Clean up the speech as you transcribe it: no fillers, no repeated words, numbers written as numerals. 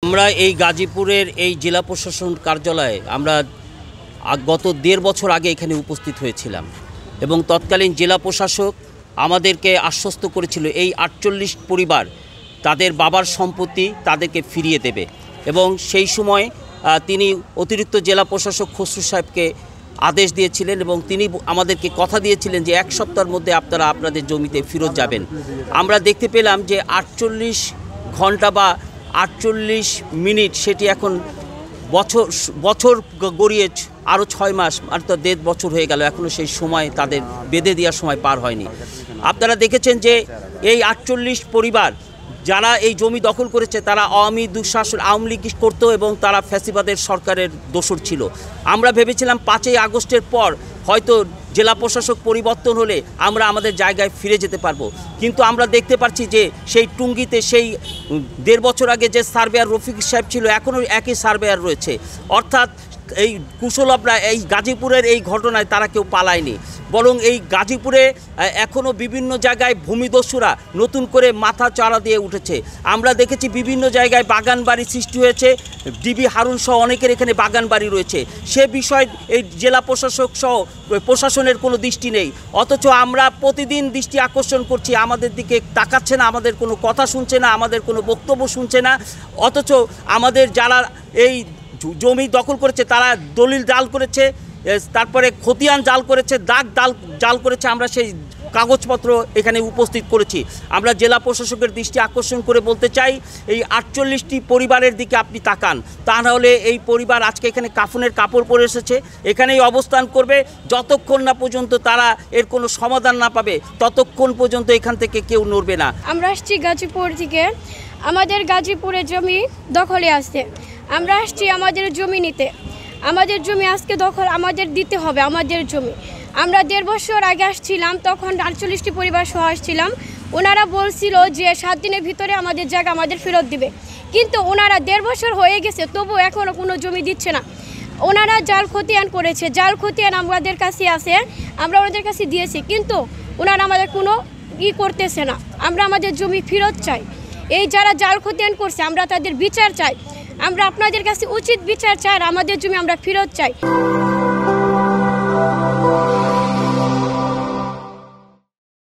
আমরা এই গাজীপুরের এই জেলা প্রশাসন কার্যালয়ে আমরা গত 1.5 বছর আগে এখানে উপস্থিত হয়েছিলাম এবং তৎকালীন জেলা প্রশাসক আমাদেরকে আশ্বস্ত করেছিল এই 48 পরিবার তাদের বাবার সম্পত্তি তাদেরকে ফিরিয়ে দেবে এবং সেই সময় তিনি অতিরিক্ত জেলা প্রশাসক খসরু সাহেবকে আদেশ দিয়েছিলেন এবং তিনি আমাদেরকে কথা দিয়েছিলেন যে 1 সপ্তাহের মধ্যে আপনারা আপনাদের জমিতে ফেরত যাবেন। আমরা দেখতে পেলাম যে 48 ঘন্টা বা 48 মিনিট সেটি এখন বছর গড়িয়ে আরও 6 মাস আর তো 1.5 বছর হয়ে গেল, এখনও সেই সময় তাদের বেঁধে দেওয়ার সময় পার হয়নি। আপনারা দেখেছেন যে এই 48 পরিবার যারা এই জমি দখল করেছে তারা আওয়ামী দুঃশাসন আওয়ামী লীগ করতো এবং তারা ফ্যাসিবাদের সরকারের দোসর ছিল। আমরা ভেবেছিলাম 5ই আগস্টের পর হয়তো জেলা প্রশাসক পরিবর্তন হলে আমরা আমাদের জায়গায় ফিরে যেতে পারবো, কিন্তু আমরা দেখতে পাচ্ছি যে সেই টুঙ্গিতে সেই 1.5 বছর আগে যে সার্ভেয়ার রফিক সাহেব ছিল এখনও একই সার্ভেয়ার রয়েছে। অর্থাৎ এই কুশলভরা এই গাজীপুরের এই ঘটনায় তারা কেউ পালায়নি, বরং এই গাজীপুরে এখনও বিভিন্ন জায়গায় ভূমিদস্যুরা নতুন করে মাথা চাড়া দিয়ে উঠেছে। আমরা দেখেছি বিভিন্ন জায়গায় বাগান বাড়ি সৃষ্টি হয়েছে, ডিবি হারুন সহ অনেকের এখানে বাগান বাড়ি রয়েছে। সে বিষয় এই জেলা প্রশাসক সহ প্রশাসনের কোনো দৃষ্টি নেই, অথচ আমরা প্রতিদিন দৃষ্টি আকর্ষণ করছি, আমাদের দিকে তাকাচ্ছে না, আমাদের কোনো কথা শুনছে না, আমাদের কোনো বক্তব্য শুনছে না। অথচ আমাদের যারা এই জমি দখল করেছে তারা দলিল জাল করেছে, তারপরে খতিয়ান জাল করেছে, দাগ জাল করেছে। আমরা সেই কাগজপত্র এখানে উপস্থিত করেছি। আমরা জেলা প্রশাসকের দৃষ্টি আকর্ষণ করে বলতে চাই এই 48টি পরিবারের দিকে আপনি তাকান, তা নাহলে এই পরিবার আজকে এখানে কাফনের কাপড় পরে এসেছে, এখানেই অবস্থান করবে যতক্ষণ না পর্যন্ত তারা এর কোনো সমাধান না পাবে, ততক্ষণ পর্যন্ত এখান থেকে কেউ নড়বে না। আমরা আসছি গাজীপুর থেকে, আমাদের গাজীপুরের জমি দখলে আসছে, আমরা আসছি আমাদের জমি নিতে। আমাদের জমি আজকে দখল আমাদের দিতে হবে, আমাদের জমি। আমরা 1.5 বছর আগে আসছিলাম, তখন 48টি পরিবার সহ আসছিলাম। ওনারা বলছিল যে 7 দিনের ভিতরে আমাদের জায়গা আমাদের ফেরত দিবে, কিন্তু ওনারা 1.5 বছর হয়ে গেছে তবু এখনও কোনো জমি দিচ্ছে না। ওনারা জাল খতিয়ান করেছে, জাল খতিয়ান আমাদের কাছে আছে, আমরা ওনাদের কাছে দিয়েছি, কিন্তু ওনারা আমাদের কোনো করতেছে না। আমরা আমাদের জমি ফেরত চাই। এই যারা জাল খতিয়ান করছে আমরা তাদের বিচার চাই, আমরা আপনাদের কাছে উচিত বিচার চাই, আমাদের জমি আমরা ফেরত চাই।